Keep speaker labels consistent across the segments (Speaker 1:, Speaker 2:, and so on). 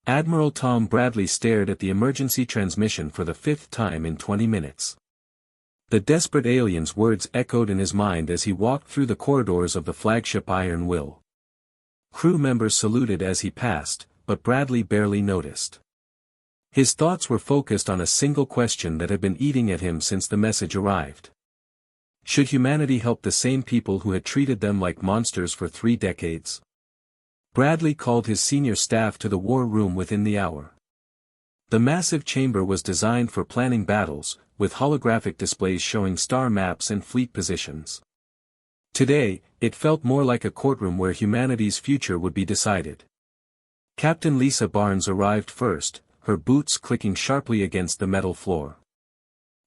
Speaker 1: Admiral Tom Bradley stared at the emergency transmission for the 5th time in 20 minutes. The desperate alien's words echoed in his mind as he walked through the corridors of the flagship Iron Will. Crew members saluted as he passed, but Bradley barely noticed. His thoughts were focused on a single question that had been eating at him since the message arrived. Should humanity help the same people who had treated them like monsters for 3 decades? Bradley called his senior staff to the war room within the hour. The massive chamber was designed for planning battles, with holographic displays showing star maps and fleet positions. Today, it felt more like a courtroom where humanity's future would be decided. Captain Lisa Barnes arrived first, her boots clicking sharply against the metal floor.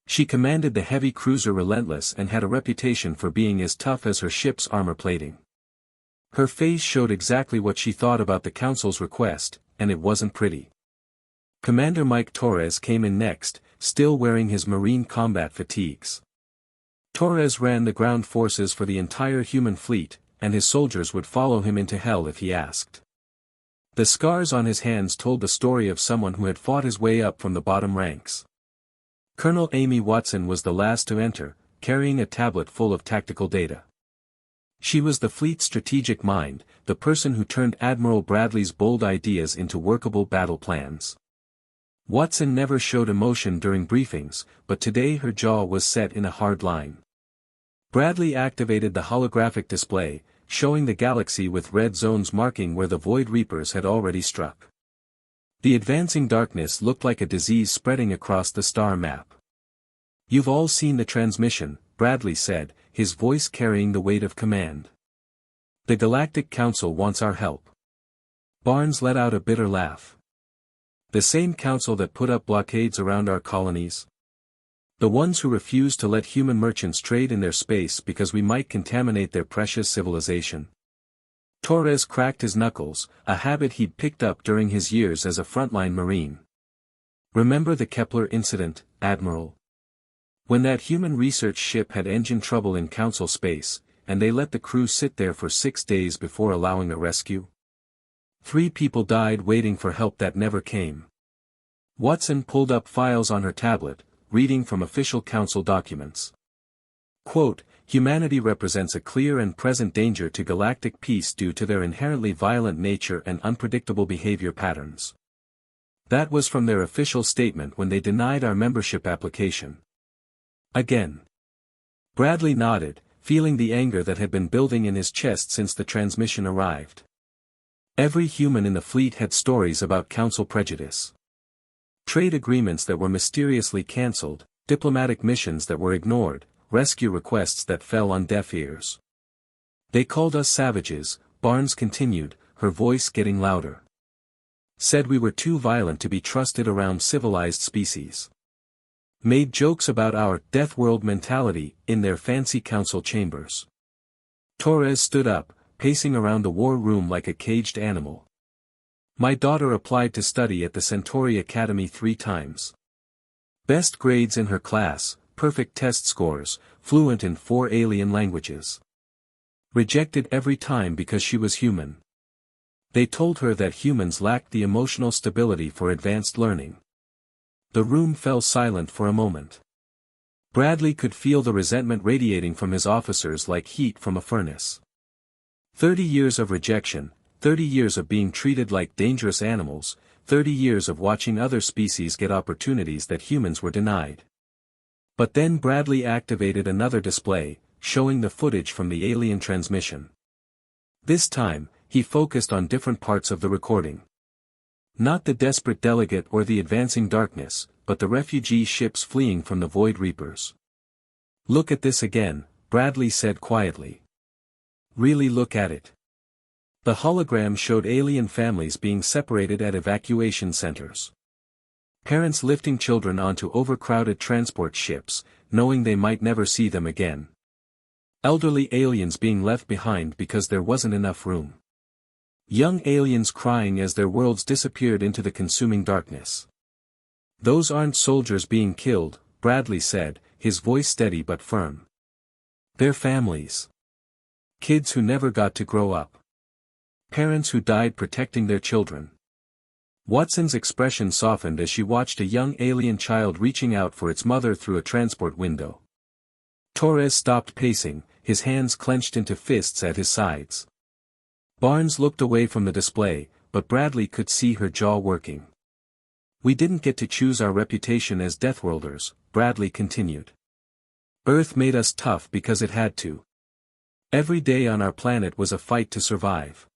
Speaker 1: She commanded the heavy cruiser Relentless and had a reputation for being as tough as her ship's armor plating. Her face showed exactly what she thought about the Council's request, and it wasn't pretty. Commander Mike Torres came in next, still wearing his Marine combat fatigues. Torres ran the ground forces for the entire human fleet, and his soldiers would follow him into hell if he asked. The scars on his hands told the story of someone who had fought his way up from the bottom ranks. Colonel Amy Watson was the last to enter, carrying a tablet full of tactical data. She was the fleet's strategic mind, the person who turned Admiral Bradley's bold ideas into workable battle plans. Watson never showed emotion during briefings, but today her jaw was set in a hard line. Bradley activated the holographic display, showing the galaxy with red zones marking where the Void Reapers had already struck. The advancing darkness looked like a disease spreading across the star map. "You've all seen the transmission," Bradley said, his voice carrying the weight of command. "The Galactic Council wants our help." Barnes let out a bitter laugh. "The same council that put up blockades around our colonies? The ones who refuse to let human merchants trade in their space because we might contaminate their precious civilization?" Torres cracked his knuckles, a habit he'd picked up during his years as a frontline Marine. "Remember the Kepler incident, Admiral? When that human research ship had engine trouble in Council space, and they let the crew sit there for 6 days before allowing a rescue? 3 people died waiting for help that never came." Watson pulled up files on her tablet, reading from official Council documents. Quote, "Humanity represents a clear and present danger to galactic peace due to their inherently violent nature and unpredictable behavior patterns." That was from their official statement when they denied our membership application. Again. Bradley nodded, feeling the anger that had been building in his chest since the transmission arrived. Every human in the fleet had stories about Council prejudice. Trade agreements that were mysteriously cancelled, diplomatic missions that were ignored, rescue requests that fell on deaf ears. "They called us savages," Barnes continued, her voice getting louder. "Said we were too violent to be trusted around civilized species. Made jokes about our Deathworld mentality in their fancy council chambers." Torres stood up, pacing around the war room like a caged animal. "My daughter applied to study at the Centauri Academy 3 times. Best grades in her class, perfect test scores, fluent in 4 alien languages. Rejected every time because she was human. They told her that humans lacked the emotional stability for advanced learning." The room fell silent for a moment. Bradley could feel the resentment radiating from his officers like heat from a furnace. 30 years of rejection, 30 years of being treated like dangerous animals, 30 years of watching other species get opportunities that humans were denied. But then Bradley activated another display, showing the footage from the alien transmission. This time, he focused on different parts of the recording. Not the desperate delegate or the advancing darkness, but the refugee ships fleeing from the Void Reapers. "Look at this again," Bradley said quietly. "Really look at it." The hologram showed alien families being separated at evacuation centers. Parents lifting children onto overcrowded transport ships, knowing they might never see them again. Elderly aliens being left behind because there wasn't enough room. Young aliens crying as their worlds disappeared into the consuming darkness. "Those aren't soldiers being killed," Bradley said, his voice steady but firm. "They're families. Kids who never got to grow up. Parents who died protecting their children. Watson's expression softened as she watched a young alien child reaching out for its mother through a transport window. Torres stopped pacing, his hands clenched into fists at his sides. Barnes looked away from the display, but Bradley could see her jaw working. We didn't get to choose our reputation as Deathworlders, Bradley continued. Earth made us tough because it had to. Every day on our planet was a fight to survive.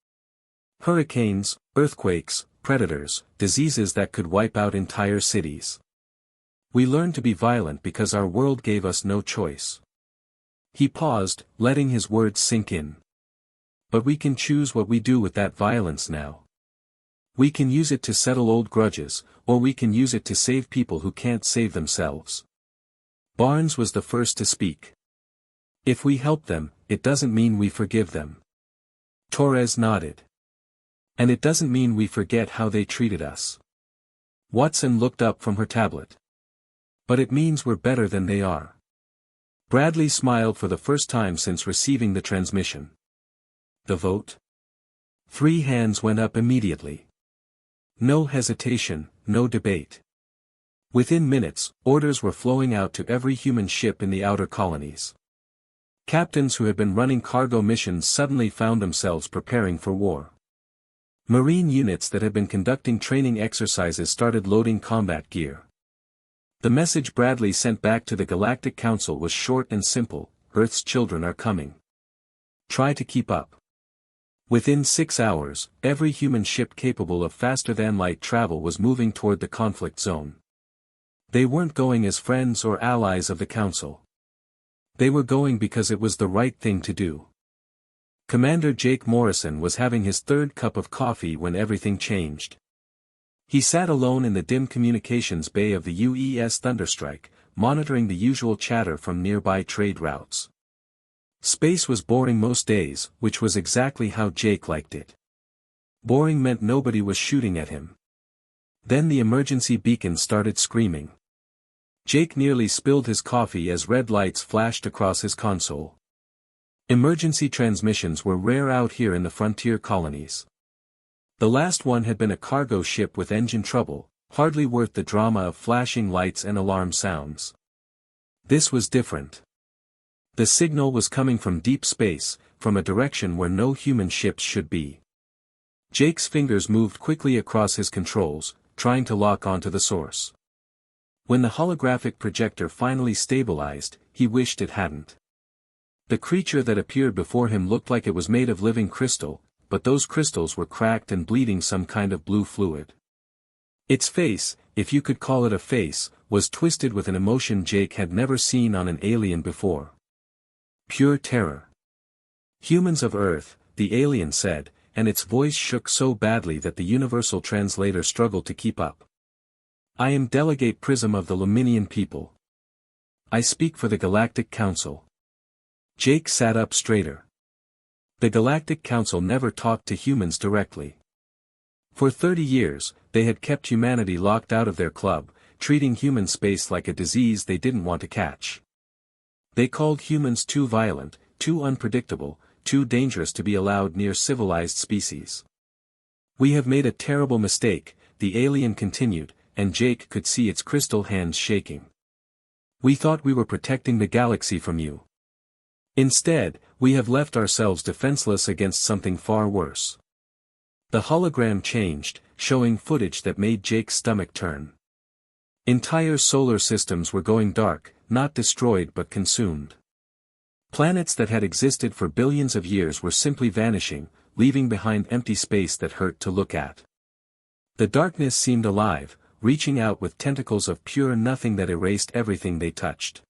Speaker 1: Hurricanes, earthquakes, predators, diseases that could wipe out entire cities. We learned to be violent because our world gave us no choice. He paused, letting his words sink in. But we can choose what we do with that violence now. We can use it to settle old grudges, or we can use it to save people who can't save themselves. Barnes was the first to speak. If we help them, it doesn't mean we forgive them. Torres nodded. And it doesn't mean we forget how they treated us. Watson looked up from her tablet. But it means we're better than they are. Bradley smiled for the first time since receiving the transmission. The vote? 3 hands went up immediately. No hesitation, no debate. Within minutes, orders were flowing out to every human ship in the outer colonies. Captains who had been running cargo missions suddenly found themselves preparing for war. Marine units that had been conducting training exercises started loading combat gear. The message Bradley sent back to the Galactic Council was short and simple: Earth's children are coming. Try to keep up. Within 6 hours, every human ship capable of faster-than-light travel was moving toward the conflict zone. They weren't going as friends or allies of the Council. They were going because it was the right thing to do. Commander Jake Morrison was having his 3rd cup of coffee when everything changed. He sat alone in the dim communications bay of the UES Thunderstrike, monitoring the usual chatter from nearby trade routes. Space was boring most days, which was exactly how Jake liked it. Boring meant nobody was shooting at him. Then the emergency beacon started screaming. Jake nearly spilled his coffee as red lights flashed across his console. Emergency transmissions were rare out here in the frontier colonies. The last one had been a cargo ship with engine trouble, hardly worth the drama of flashing lights and alarm sounds. This was different. The signal was coming from deep space, from a direction where no human ships should be. Jake's fingers moved quickly across his controls, trying to lock onto the source. When the holographic projector finally stabilized, he wished it hadn't. The creature that appeared before him looked like it was made of living crystal, but those crystals were cracked and bleeding some kind of blue fluid. Its face, if you could call it a face, was twisted with an emotion Jake had never seen on an alien before. Pure terror. Humans of Earth, the alien said, and its voice shook so badly that the universal translator struggled to keep up. I am Delegate Prism of the Luminian people. I speak for the Galactic Council. Jake sat up straighter. The Galactic Council never talked to humans directly. For 30 years, they had kept humanity locked out of their club, treating human space like a disease they didn't want to catch. They called humans too violent, too unpredictable, too dangerous to be allowed near civilized species. We have made a terrible mistake, the alien continued, and Jake could see its crystal hands shaking. We thought we were protecting the galaxy from you. Instead, we have left ourselves defenseless against something far worse. The hologram changed, showing footage that made Jake's stomach turn. Entire solar systems were going dark, not destroyed but consumed. Planets that had existed for billions of years were simply vanishing, leaving behind empty space that hurt to look at. The darkness seemed alive, reaching out with tentacles of pure nothing that erased everything they touched.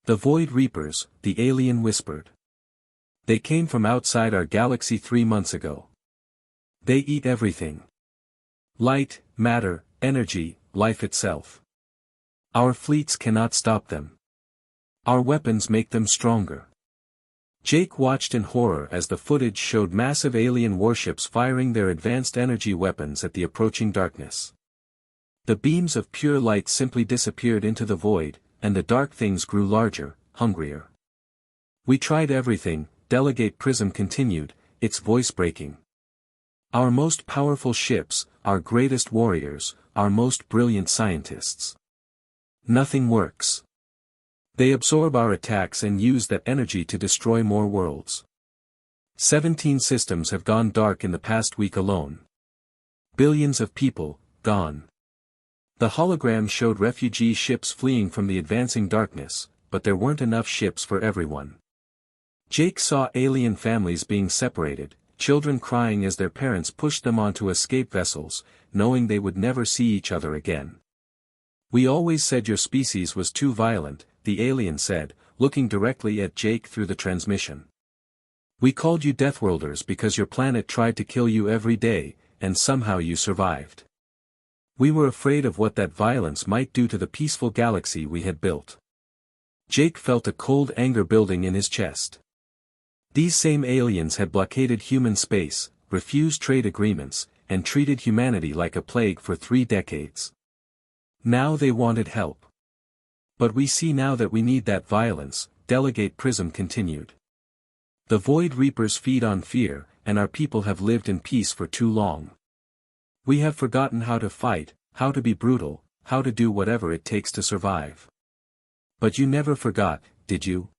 Speaker 1: The Void Reapers, the alien whispered. They came from outside our galaxy 3 months ago. They eat everything. Light, matter, energy, life itself. Our fleets cannot stop them. Our weapons make them stronger. Jake watched in horror as the footage showed massive alien warships firing their advanced energy weapons at the approaching darkness. The beams of pure light simply disappeared into the void, and the dark things grew larger, hungrier. We tried everything, Delegate Prism continued, its voice breaking. Our most powerful ships, our greatest warriors, our most brilliant scientists. Nothing works. They absorb our attacks and use that energy to destroy more worlds. 17 systems have gone dark in the past week alone. Billions of people, gone. The hologram showed refugee ships fleeing from the advancing darkness, but there weren't enough ships for everyone. Jake saw alien families being separated, children crying as their parents pushed them onto escape vessels, knowing they would never see each other again. "We always said your species was too violent," the alien said, looking directly at Jake through the transmission. "We called you Deathworlders because your planet tried to kill you every day, and somehow you survived. We were afraid of what that violence might do to the peaceful galaxy we had built." Jake felt a cold anger building in his chest. These same aliens had blockaded human space, refused trade agreements, and treated humanity like a plague for 3 decades. Now they wanted help. "But we see now that we need that violence," Delegate Prism continued. "The Void Reapers feed on fear, and our people have lived in peace for too long. We have forgotten how to fight, how to be brutal, how to do whatever it takes to survive." "But you never forgot, did you?"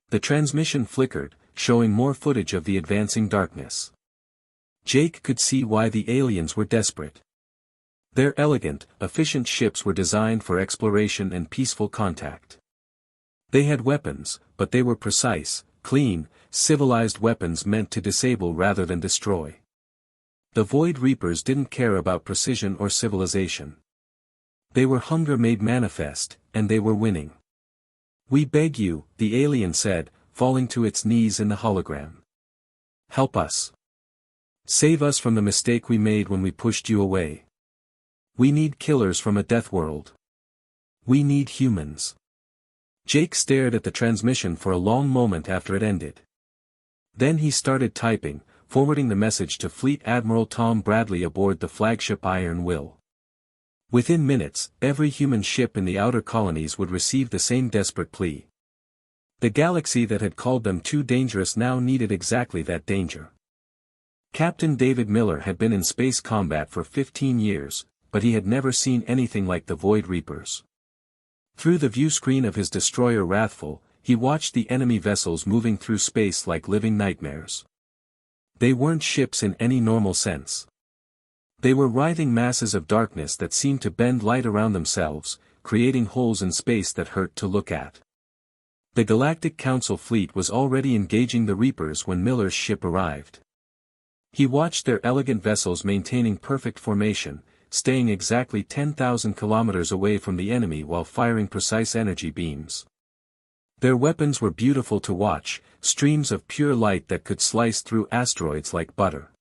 Speaker 1: The transmission flickered, showing more footage of the advancing darkness. Jake could see why the aliens were desperate. Their elegant, efficient ships were designed for exploration and peaceful contact. They had weapons, but they were precise, clean, civilized weapons meant to disable rather than destroy. The Void Reapers didn't care about precision or civilization. They were hunger made manifest, and they were winning. "We beg you," the alien said, falling to its knees in the hologram. "Help us. Save us from the mistake we made when we pushed you away. We need killers from a death world. We need humans." Jake stared at the transmission for a long moment after it ended. Then he started typing, forwarding the message to Fleet Admiral Tom Bradley aboard the flagship Iron Will. Within minutes, every human ship in the outer colonies would receive the same desperate plea. The galaxy that had called them too dangerous now needed exactly that danger. Captain David Miller had been in space combat for 15 years, but he had never seen anything like the Void Reapers. Through the viewscreen of his destroyer Wrathful, he watched the enemy vessels moving through space like living nightmares. They weren't ships in any normal sense. They were writhing masses of darkness that seemed to bend light around themselves, creating holes in space that hurt to look at. The Galactic Council fleet was already engaging the Reapers when Miller's ship arrived. He watched their elegant vessels maintaining perfect formation, staying exactly 10,000 kilometers away from the enemy while firing precise energy beams. Their weapons were beautiful to watch, streams of pure light that could slice through asteroids like butter.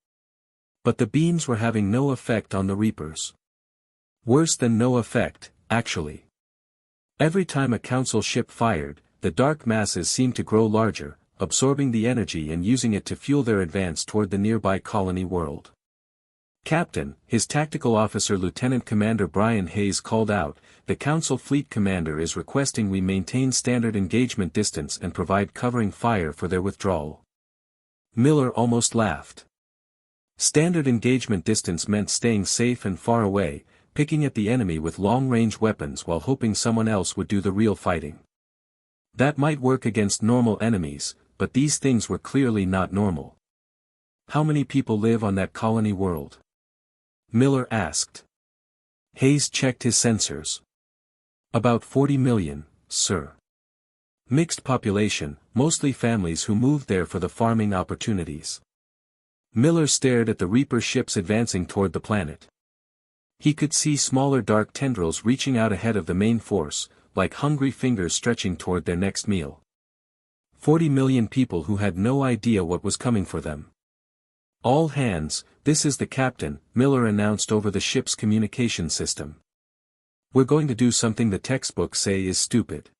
Speaker 1: But the beams were having no effect on the Reapers. Worse than no effect, actually. Every time a Council ship fired, the dark masses seemed to grow larger, absorbing the energy and using it to fuel their advance toward the nearby colony world. "Captain," his tactical officer Lieutenant Commander Brian Hayes called out, "the Council Fleet Commander is requesting we maintain standard engagement distance and provide covering fire for their withdrawal." Miller almost laughed. Standard engagement distance meant staying safe and far away, picking at the enemy with long-range weapons while hoping someone else would do the real fighting. That might work against normal enemies, but these things were clearly not normal. "How many people live on that colony world?" Miller asked. Hayes checked his sensors. "About 40 million, sir. Mixed population, mostly families who moved there for the farming opportunities." Miller stared at the Reaper ships advancing toward the planet. He could see smaller dark tendrils reaching out ahead of the main force, like hungry fingers stretching toward their next meal. 40 million people who had no idea what was coming for them. "All hands, this is the captain," Miller announced over the ship's communication system. "We're going to do something the textbooks say is stupid.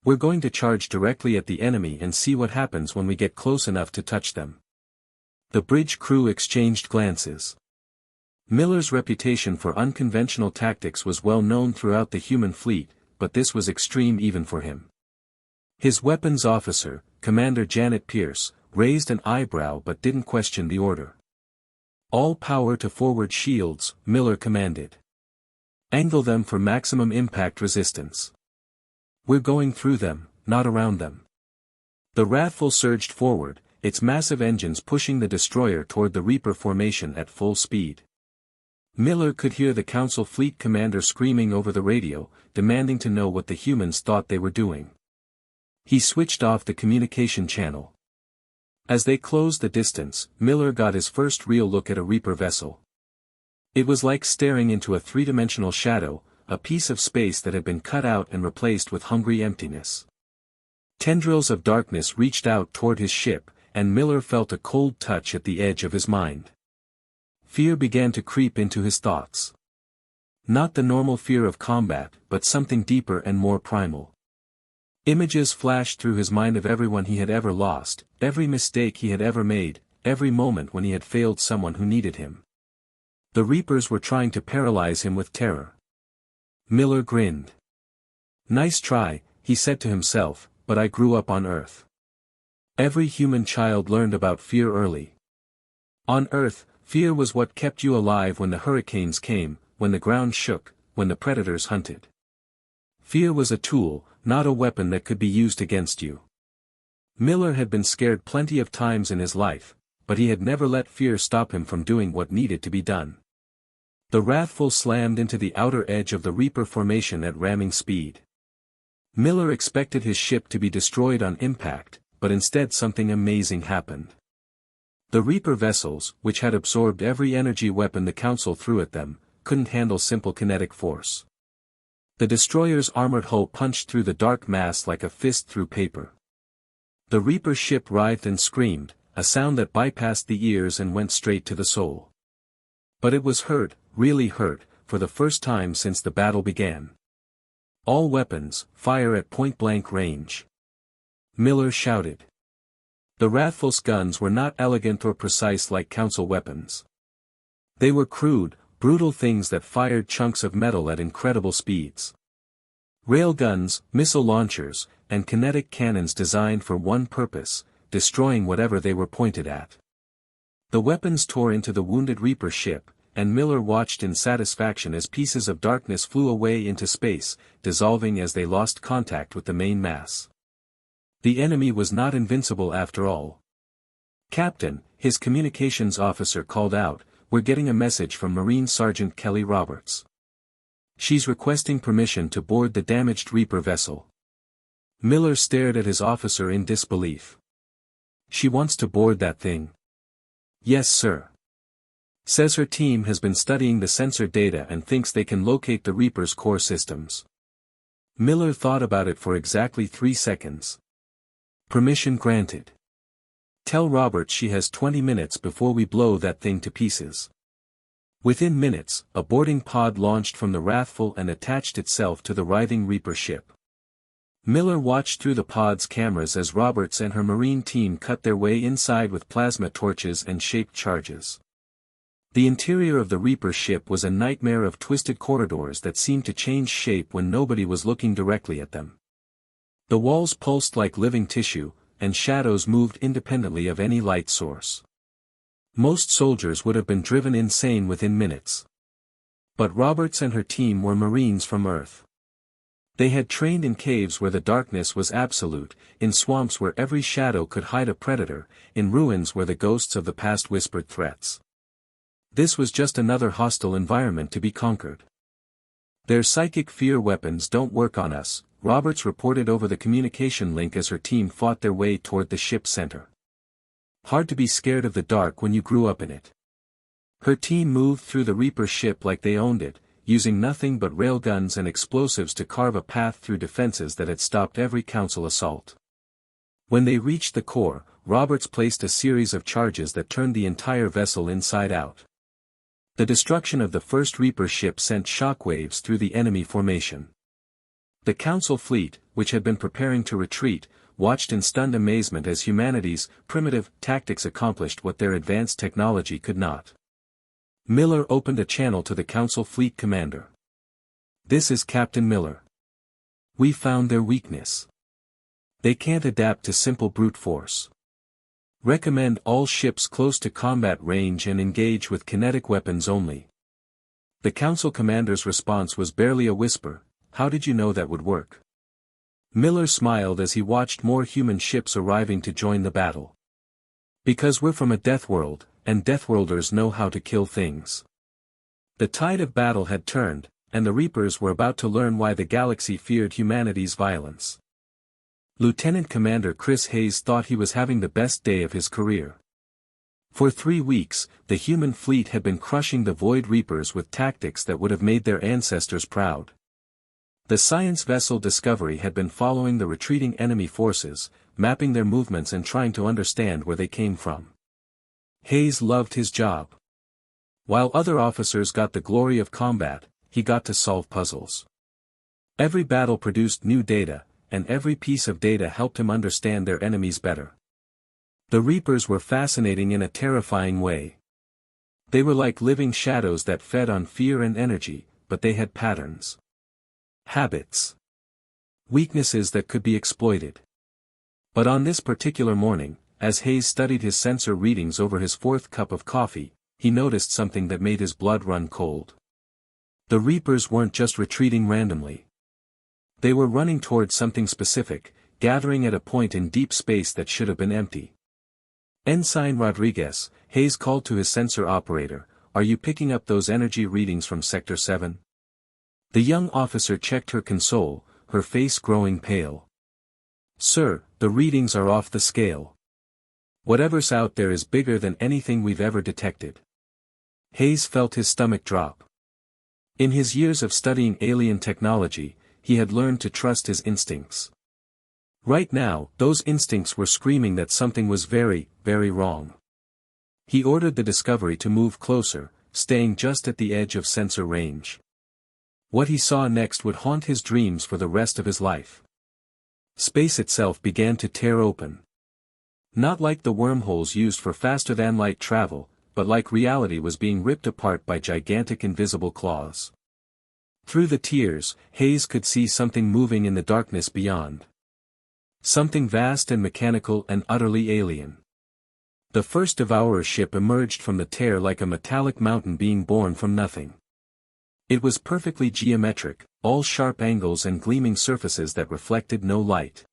Speaker 1: We're going to charge directly at the enemy and see what happens when we get close enough to touch them." The bridge crew exchanged glances. Miller's reputation for unconventional tactics was well known throughout the human fleet, but this was extreme even for him. His weapons officer, Commander Janet Pierce, raised an eyebrow but didn't question the order. All power to forward shields, Miller commanded. Angle them for maximum impact resistance. We're going through them, not around them. The Wrathful surged forward, its massive engines pushing the destroyer toward the Reaper formation at full speed. Miller could hear the Council Fleet commander screaming over the radio, demanding to know what the humans thought they were doing. He switched off the communication channel. As they closed the distance, Miller got his first real look at a Reaper vessel. It was like staring into a three-dimensional shadow, a piece of space that had been cut out and replaced with hungry emptiness. Tendrils of darkness reached out toward his ship, and Miller felt a cold touch at the edge of his mind. Fear began to creep into his thoughts. Not the normal fear of combat, but something deeper and more primal. Images flashed through his mind of everyone he had ever lost, every mistake he had ever made, every moment when he had failed someone who needed him. The Reapers were trying to paralyze him with terror. Miller grinned. "Nice try," he said to himself, "but I grew up on Earth. Every human child learned about fear early. On Earth, fear was what kept you alive when the hurricanes came, when the ground shook, when the predators hunted. Fear was a tool, not a weapon that could be used against you." Miller had been scared plenty of times in his life, but he had never let fear stop him from doing what needed to be done. The Wrathful slammed into the outer edge of the Reaper formation at ramming speed. Miller expected his ship to be destroyed on impact, but instead something amazing happened. The Reaper vessels, which had absorbed every energy weapon the Council threw at them, couldn't handle simple kinetic force. The destroyer's armored hull punched through the dark mass like a fist through paper. The Reaper ship writhed and screamed, a sound that bypassed the ears and went straight to the soul. But it was hurt, really hurt, for the first time since the battle began. "All weapons, fire at point-blank range," Miller shouted. The Wrathful's guns were not elegant or precise like Council weapons. They were crude, brutal things that fired chunks of metal at incredible speeds. Railguns, missile launchers, and kinetic cannons designed for one purpose, destroying whatever they were pointed at. The weapons tore into the wounded Reaper ship, and Miller watched in satisfaction as pieces of darkness flew away into space, dissolving as they lost contact with the main mass. The enemy was not invincible after all. "Captain," his communications officer called out, "we're getting a message from Marine Sergeant Kelly Roberts. She's requesting permission to board the damaged Reaper vessel." Miller stared at his officer in disbelief. "She wants to board that thing?" "Yes, sir. Says her team has been studying the sensor data and thinks they can locate the Reaper's core systems." Miller thought about it for exactly 3 seconds. "Permission granted. Tell Roberts she has 20 minutes before we blow that thing to pieces." Within minutes, a boarding pod launched from the Wrathful and attached itself to the writhing Reaper ship. Miller watched through the pod's cameras as Roberts and her Marine team cut their way inside with plasma torches and shaped charges. The interior of the Reaper ship was a nightmare of twisted corridors that seemed to change shape when nobody was looking directly at them. The walls pulsed like living tissue, and shadows moved independently of any light source. Most soldiers would have been driven insane within minutes. But Roberts and her team were Marines from Earth. They had trained in caves where the darkness was absolute, in swamps where every shadow could hide a predator, in ruins where the ghosts of the past whispered threats. This was just another hostile environment to be conquered. "Their psychic fear weapons don't work on us," Roberts reported over the communication link as her team fought their way toward the ship's center. "Hard to be scared of the dark when you grew up in it." Her team moved through the Reaper ship like they owned it, using nothing but railguns and explosives to carve a path through defenses that had stopped every Council assault. When they reached the core, Roberts placed a series of charges that turned the entire vessel inside out. The destruction of the first Reaper ship sent shockwaves through the enemy formation. The Council fleet, which had been preparing to retreat, watched in stunned amazement as humanity's primitive tactics accomplished what their advanced technology could not. Miller opened a channel to the Council fleet commander. "This is Captain Miller. We found their weakness. They can't adapt to simple brute force. Recommend all ships close to combat range and engage with kinetic weapons only. The Council Commander's response was barely a whisper. How did you know that would work? Miller smiled as he watched more human ships arriving to join the battle. Because we're from a death world, and Deathworlders know how to kill things. The tide of battle had turned, and the Reapers were about to learn why the galaxy feared humanity's violence. Lieutenant Commander Chris Hayes thought he was having the best day of his career. For 3 weeks, the human fleet had been crushing the Void Reapers with tactics that would have made their ancestors proud. The science vessel Discovery had been following the retreating enemy forces, mapping their movements and trying to understand where they came from. Hayes loved his job. While other officers got the glory of combat, he got to solve puzzles. Every battle produced new data, and every piece of data helped him understand their enemies better. The Reapers were fascinating in a terrifying way. They were like living shadows that fed on fear and energy, but they had patterns. Habits. Weaknesses that could be exploited. But on this particular morning, as Hayes studied his sensor readings over his 4th cup of coffee, he noticed something that made his blood run cold. The Reapers weren't just retreating randomly. They were running towards something specific, gathering at a point in deep space that should have been empty. Ensign Rodriguez, Hayes called to his sensor operator, "Are you picking up those energy readings from Sector 7? The young officer checked her console, her face growing pale. "Sir, the readings are off the scale. Whatever's out there is bigger than anything we've ever detected." Hayes felt his stomach drop. In his years of studying alien technology, he had learned to trust his instincts. Right now, those instincts were screaming that something was very, very wrong. He ordered the Discovery to move closer, staying just at the edge of sensor range. What he saw next would haunt his dreams for the rest of his life. Space itself began to tear open. Not like the wormholes used for faster-than-light travel, but like reality was being ripped apart by gigantic invisible claws. Through the tears, Hayes could see something moving in the darkness beyond. Something vast and mechanical and utterly alien. The first Devourer ship emerged from the tear like a metallic mountain being born from nothing. It was perfectly geometric, all sharp angles and gleaming surfaces that reflected no light.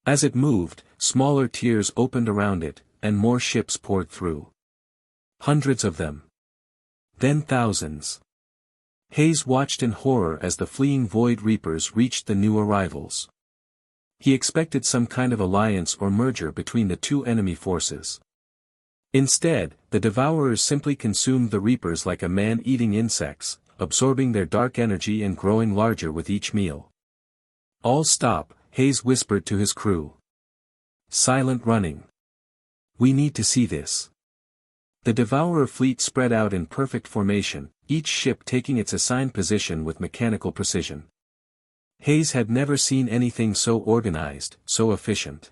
Speaker 1: As it moved, smaller tiers opened around it, and more ships poured through. Hundreds of them. Then thousands. Hayes watched in horror as the fleeing Void Reapers reached the new arrivals. He expected some kind of alliance or merger between the two enemy forces. Instead, the Devourers simply consumed the Reapers like a man eating insects, absorbing their dark energy and growing larger with each meal. "All stop," Hayes whispered to his crew. "Silent running. We need to see this." The Devourer fleet spread out in perfect formation, each ship taking its assigned position with mechanical precision. Hayes had never seen anything so organized, so efficient.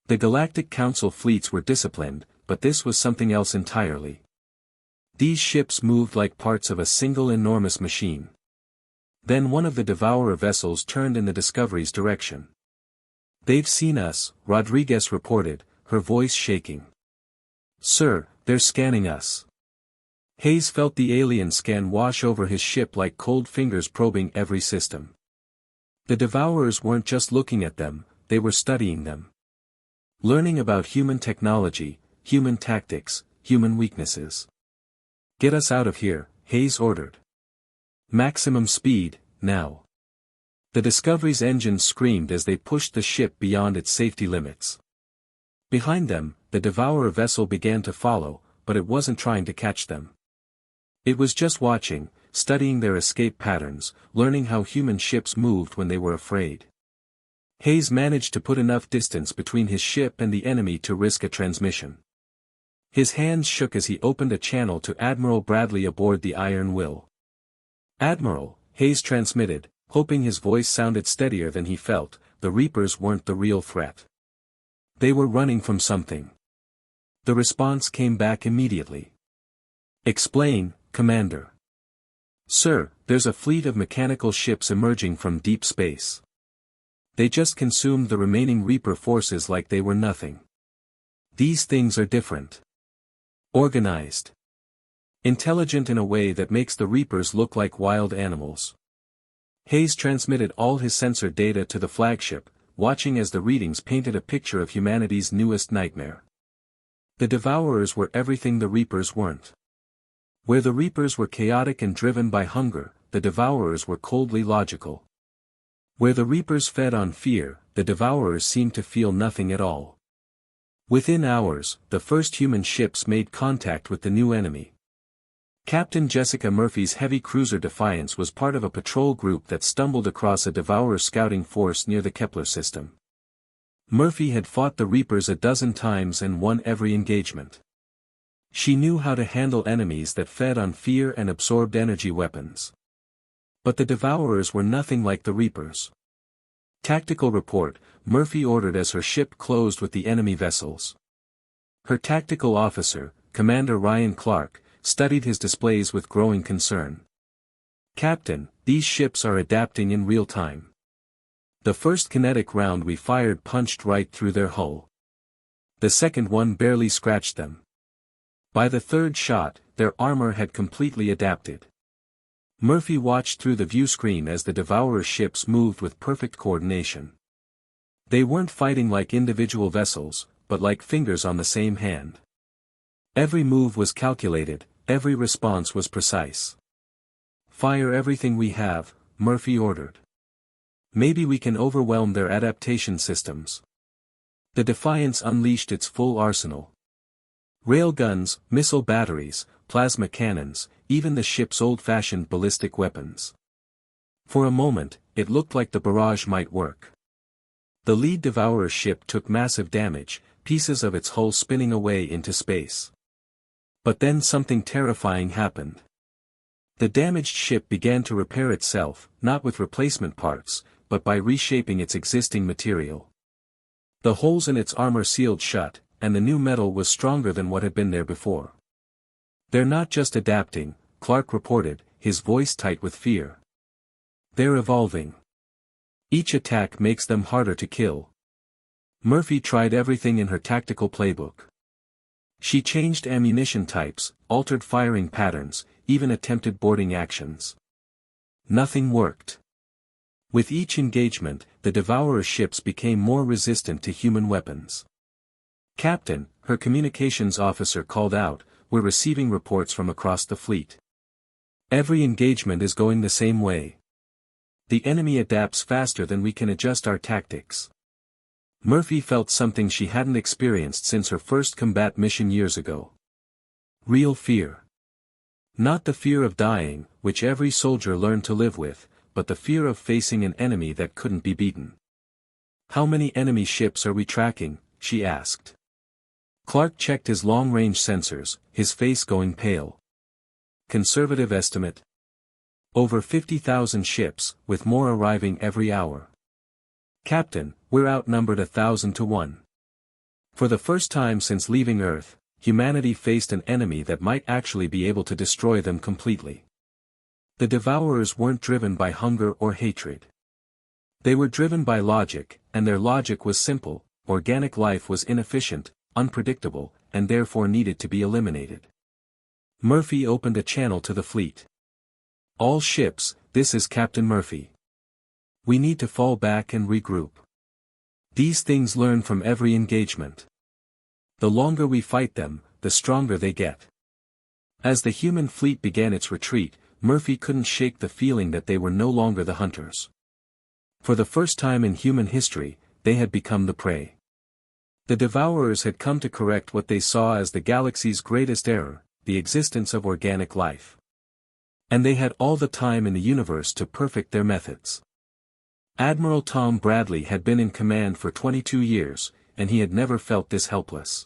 Speaker 1: The Galactic Council fleets were disciplined, but this was something else entirely. These ships moved like parts of a single enormous machine. Then one of the Devourer vessels turned in the Discovery's direction. "They've seen us," Rodriguez reported, her voice shaking. "Sir, they're scanning us." Hayes felt the alien scan wash over his ship like cold fingers probing every system. The Devourers weren't just looking at them, they were studying them. Learning about human technology, human tactics, human weaknesses. "Get us out of here," Hayes ordered. "Maximum speed, now." The Discovery's engines screamed as they pushed the ship beyond its safety limits. Behind them, the Devourer vessel began to follow, but it wasn't trying to catch them. It was just watching, studying their escape patterns, learning how human ships moved when they were afraid. Hayes managed to put enough distance between his ship and the enemy to risk a transmission. His hands shook as he opened a channel to Admiral Bradley aboard the Iron Will. "Admiral," Hayes transmitted, hoping his voice sounded steadier than he felt, "the Reapers weren't the real threat. They were running from something." The response came back immediately. "Explain, Commander." "Sir, there's a fleet of mechanical ships emerging from deep space. They just consumed the remaining Reaper forces like they were nothing. These things are different. Organized. Intelligent in a way that makes the Reapers look like wild animals. Hayes transmitted all his sensor data to the flagship, watching as the readings painted a picture of humanity's newest nightmare. The Devourers were everything the Reapers weren't. Where the Reapers were chaotic and driven by hunger, the Devourers were coldly logical. Where the Reapers fed on fear, the Devourers seemed to feel nothing at all. Within hours, the first human ships made contact with the new enemy. Captain Jessica Murphy's heavy cruiser Defiance was part of a patrol group that stumbled across a Devourer scouting force near the Kepler system. Murphy had fought the Reapers a dozen times and won every engagement. She knew how to handle enemies that fed on fear and absorbed energy weapons. But the Devourers were nothing like the Reapers. Tactical report, Murphy ordered as her ship closed with the enemy vessels. Her tactical officer, Commander Ryan Clark, studied his displays with growing concern. "Captain, these ships are adapting in real time. The first kinetic round we fired punched right through their hull. The second one barely scratched them. By the third shot, their armor had completely adapted." Murphy watched through the view screen as the Devourer ships moved with perfect coordination. They weren't fighting like individual vessels, but like fingers on the same hand. Every move was calculated, every response was precise. "Fire everything we have," Murphy ordered. "Maybe we can overwhelm their adaptation systems." The Defiance unleashed its full arsenal. Railguns, missile batteries, plasma cannons, even the ship's old-fashioned ballistic weapons. For a moment, it looked like the barrage might work. The lead Devourer ship took massive damage, pieces of its hull spinning away into space. But then something terrifying happened. The damaged ship began to repair itself, not with replacement parts, but by reshaping its existing material. The holes in its armor sealed shut, and the new metal was stronger than what had been there before. "They're not just adapting," Clark reported, his voice tight with fear. "They're evolving. Each attack makes them harder to kill." Murphy tried everything in her tactical playbook. She changed ammunition types, altered firing patterns, even attempted boarding actions. Nothing worked. With each engagement, the Devourer ships became more resistant to human weapons. "Captain," her communications officer called out, "we're receiving reports from across the fleet. Every engagement is going the same way. The enemy adapts faster than we can adjust our tactics." Murphy felt something she hadn't experienced since her first combat mission years ago. Real fear. Not the fear of dying, which every soldier learned to live with, but the fear of facing an enemy that couldn't be beaten. "How many enemy ships are we tracking?" she asked. Clark checked his long-range sensors, his face going pale. "Conservative estimate? Over 50,000 ships, with more arriving every hour." "Captain, we're outnumbered 1,000 to 1. For the first time since leaving Earth, humanity faced an enemy that might actually be able to destroy them completely." The Devourers weren't driven by hunger or hatred. They were driven by logic, and their logic was simple: organic life was inefficient, unpredictable, and therefore needed to be eliminated. Murphy opened a channel to the fleet. "All ships, this is Captain Murphy. We need to fall back and regroup. These things learn from every engagement. The longer we fight them, the stronger they get." As the human fleet began its retreat, Murphy couldn't shake the feeling that they were no longer the hunters. For the first time in human history, they had become the prey. The Devourers had come to correct what they saw as the galaxy's greatest error, the existence of organic life. And they had all the time in the universe to perfect their methods. Admiral Tom Bradley had been in command for 22 years, and he had never felt this helpless.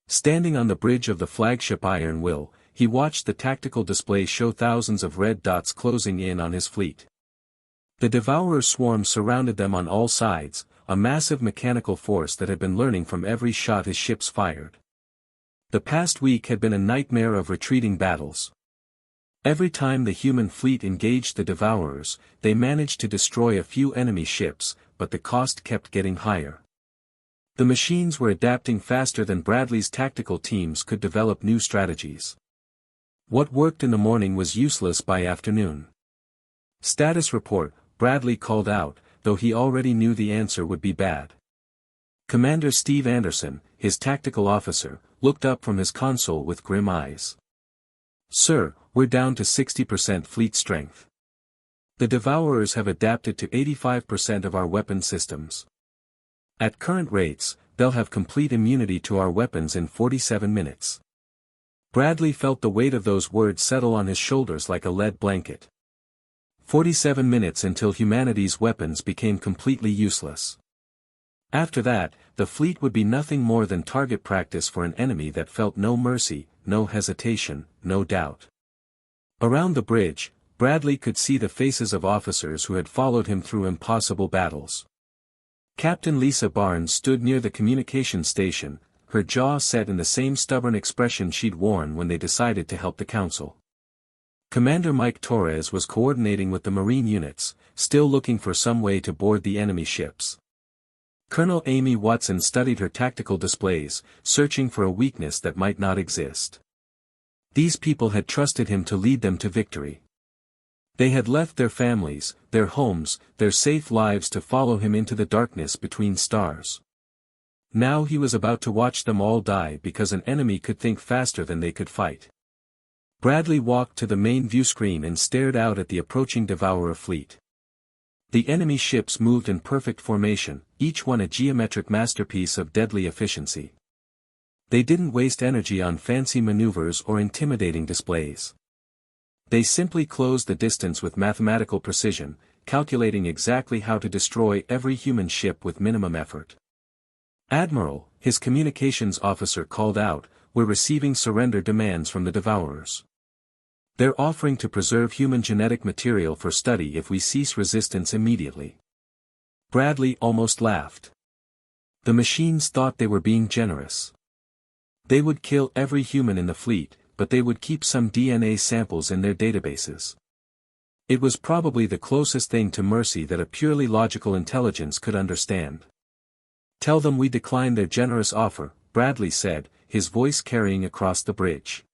Speaker 1: Standing on the bridge of the flagship Iron Will, he watched the tactical display show thousands of red dots closing in on his fleet. The Devourer swarm surrounded them on all sides, a massive mechanical force that had been learning from every shot his ships fired. The past week had been a nightmare of retreating battles. Every time the human fleet engaged the Devourers, they managed to destroy a few enemy ships, but the cost kept getting higher. The machines were adapting faster than Bradley's tactical teams could develop new strategies. What worked in the morning was useless by afternoon. Status report, Bradley called out, though he already knew the answer would be bad. Commander Steve Anderson, his tactical officer, looked up from his console with grim eyes. Sir, we're down to 60% fleet strength. The Devourers have adapted to 85% of our weapon systems. At current rates, they'll have complete immunity to our weapons in 47 minutes. Bradley felt the weight of those words settle on his shoulders like a lead blanket. 47 minutes until humanity's weapons became completely useless. After that, the fleet would be nothing more than target practice for an enemy that felt no mercy, no hesitation, no doubt. Around the bridge, Bradley could see the faces of officers who had followed him through impossible battles. Captain Lisa Barnes stood near the communication station, her jaw set in the same stubborn expression she'd worn when they decided to help the Council. Commander Mike Torres was coordinating with the Marine units, still looking for some way to board the enemy ships. Colonel Amy Watson studied her tactical displays, searching for a weakness that might not exist. These people had trusted him to lead them to victory. They had left their families, their homes, their safe lives to follow him into the darkness between stars. Now he was about to watch them all die because an enemy could think faster than they could fight. Bradley walked to the main view screen and stared out at the approaching Devourer fleet. The enemy ships moved in perfect formation, each one a geometric masterpiece of deadly efficiency. They didn't waste energy on fancy maneuvers or intimidating displays. They simply closed the distance with mathematical precision, calculating exactly how to destroy every human ship with minimum effort. Admiral, his communications officer called out, "We're receiving surrender demands from the Devourers. They're offering to preserve human genetic material for study if we cease resistance immediately." Bradley almost laughed. The machines thought they were being generous. They would kill every human in the fleet, but they would keep some DNA samples in their databases. It was probably the closest thing to mercy that a purely logical intelligence could understand. "Tell them we decline their generous offer," Bradley said, his voice carrying across the bridge.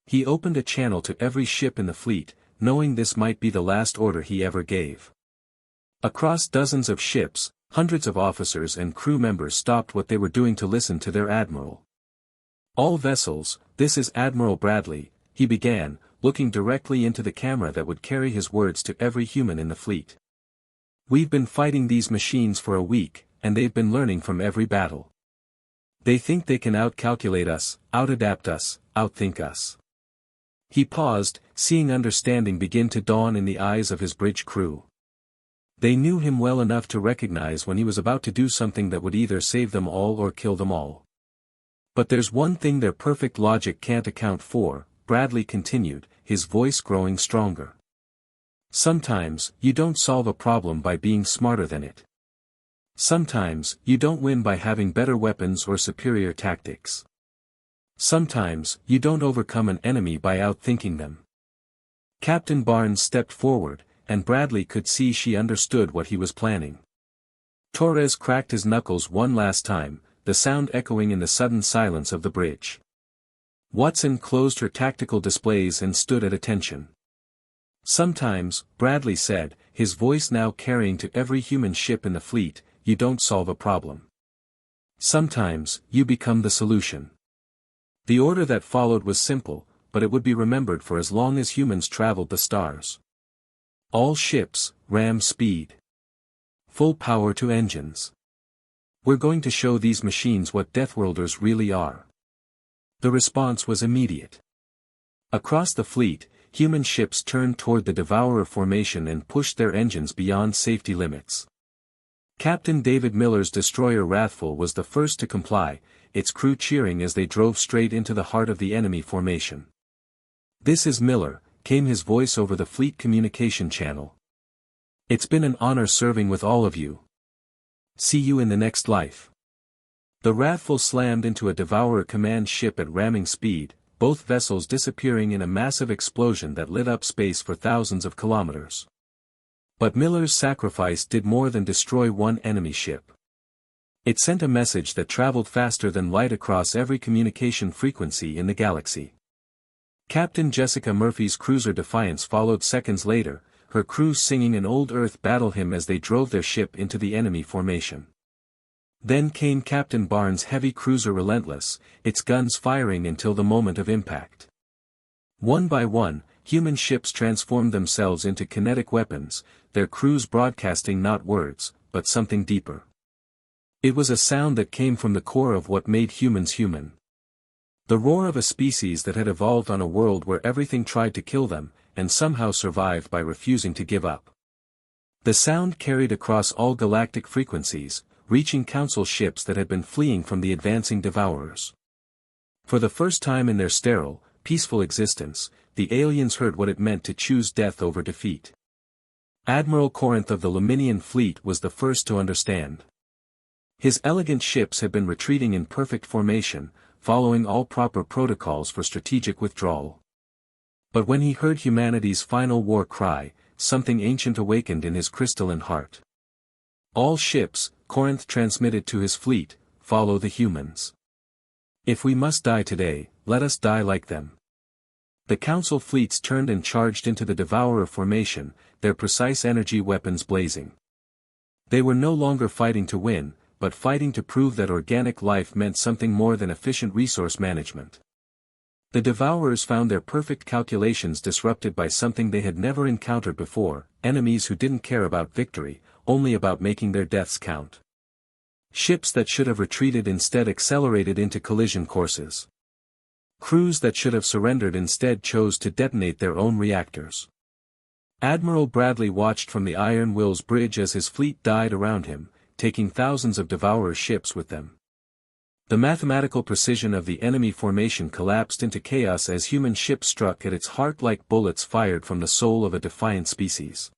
Speaker 1: He opened a channel to every ship in the fleet, knowing this might be the last order he ever gave. Across dozens of ships, hundreds of officers and crew members stopped what they were doing to listen to their admiral. "All vessels, this is Admiral Bradley," he began, looking directly into the camera that would carry his words to every human in the fleet. "We've been fighting these machines for a week, and they've been learning from every battle. They think they can outcalculate us, outadapt us, outthink us." He paused, seeing understanding begin to dawn in the eyes of his bridge crew. They knew him well enough to recognize when he was about to do something that would either save them all or kill them all. "But there's one thing their perfect logic can't account for," Bradley continued, his voice growing stronger. "Sometimes, you don't solve a problem by being smarter than it. Sometimes, you don't win by having better weapons or superior tactics. Sometimes, you don't overcome an enemy by outthinking them." Captain Barnes stepped forward, and Bradley could see she understood what he was planning. Torres cracked his knuckles one last time, the sound echoing in the sudden silence of the bridge. Watson closed her tactical displays and stood at attention. "Sometimes," Bradley said, his voice now carrying to every human ship in the fleet, "you don't solve a problem. Sometimes, you become the solution." The order that followed was simple, but it would be remembered for as long as humans traveled the stars. "All ships, ram speed. Full power to engines. We're going to show these machines what Deathworlders really are." The response was immediate. Across the fleet, human ships turned toward the Devourer formation and pushed their engines beyond safety limits. Captain David Miller's destroyer Wrathful was the first to comply, its crew cheering as they drove straight into the heart of the enemy formation. "This is Miller," came his voice over the fleet communication channel. "It's been an honor serving with all of you. See you in the next life." The Wrathful slammed into a Devourer command ship at ramming speed, both vessels disappearing in a massive explosion that lit up space for thousands of kilometers. But Miller's sacrifice did more than destroy one enemy ship. It sent a message that traveled faster than light across every communication frequency in the galaxy. Captain Jessica Murphy's cruiser Defiance followed seconds later, her crew singing an old Earth battle hymn as they drove their ship into the enemy formation. Then came Captain Barnes' heavy cruiser Relentless, its guns firing until the moment of impact. One by one, human ships transformed themselves into kinetic weapons, their crews broadcasting not words, but something deeper. It was a sound that came from the core of what made humans human. The roar of a species that had evolved on a world where everything tried to kill them, and somehow survived by refusing to give up. The sound carried across all galactic frequencies, reaching Council ships that had been fleeing from the advancing Devourers. For the first time in their sterile, peaceful existence, the aliens heard what it meant to choose death over defeat. Admiral Corinth of the Luminian Fleet was the first to understand. His elegant ships had been retreating in perfect formation, following all proper protocols for strategic withdrawal. But when he heard humanity's final war cry, something ancient awakened in his crystalline heart. All ships, Corinth transmitted to his fleet, follow the humans. If we must die today, let us die like them. The Council fleets turned and charged into the Devourer formation, their precise energy weapons blazing. They were no longer fighting to win, but fighting to prove that organic life meant something more than efficient resource management. The Devourers found their perfect calculations disrupted by something they had never encountered before, enemies who didn't care about victory, only about making their deaths count. Ships that should have retreated instead accelerated into collision courses. Crews that should have surrendered instead chose to detonate their own reactors. Admiral Bradley watched from the Iron Will's bridge as his fleet died around him, taking thousands of Devourer ships with them. The mathematical precision of the enemy formation collapsed into chaos as human ships struck at its heart like bullets fired from the soul of a defiant species.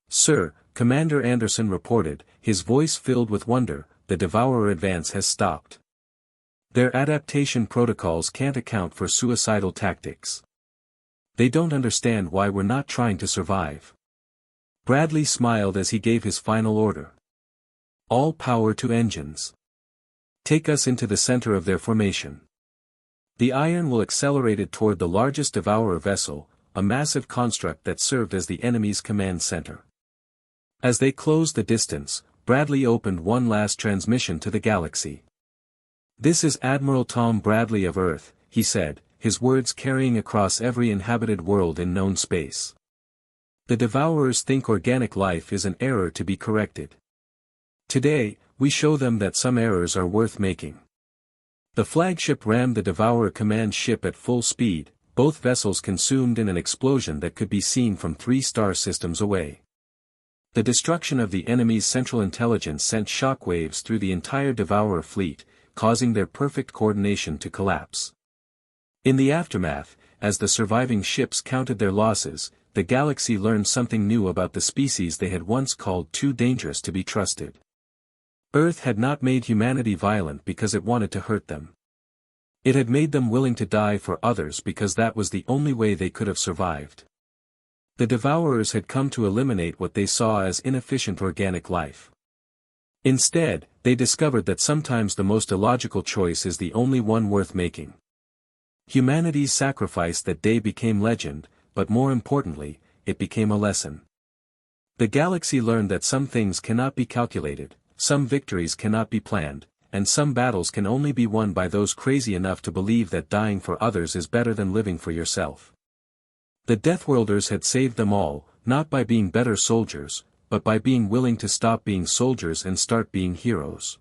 Speaker 1: "Sir," Commander Anderson reported, his voice filled with wonder, "the Devourer advance has stopped. Their adaptation protocols can't account for suicidal tactics. They don't understand why we're not trying to survive." Bradley smiled as he gave his final order. "All power to engines. Take us into the center of their formation." The Iron Will accelerated toward the largest Devourer vessel, a massive construct that served as the enemy's command center. As they closed the distance, Bradley opened one last transmission to the galaxy. "This is Admiral Tom Bradley of Earth," he said, his words carrying across every inhabited world in known space. "The Devourers think organic life is an error to be corrected. Today, we show them that some errors are worth making." The flagship rammed the Devourer command ship at full speed, both vessels consumed in an explosion that could be seen from 3 star systems away. The destruction of the enemy's central intelligence sent shockwaves through the entire Devourer fleet, causing their perfect coordination to collapse. In the aftermath, as the surviving ships counted their losses, the galaxy learned something new about the species they had once called too dangerous to be trusted. Earth had not made humanity violent because it wanted to hurt them. It had made them willing to die for others because that was the only way they could have survived. The Devourers had come to eliminate what they saw as inefficient organic life. Instead, they discovered that sometimes the most illogical choice is the only one worth making. Humanity's sacrifice that day became legend, but more importantly, it became a lesson. The galaxy learned that some things cannot be calculated, some victories cannot be planned, and some battles can only be won by those crazy enough to believe that dying for others is better than living for yourself. The Deathworlders had saved them all, not by being better soldiers, but by being willing to stop being soldiers and start being heroes.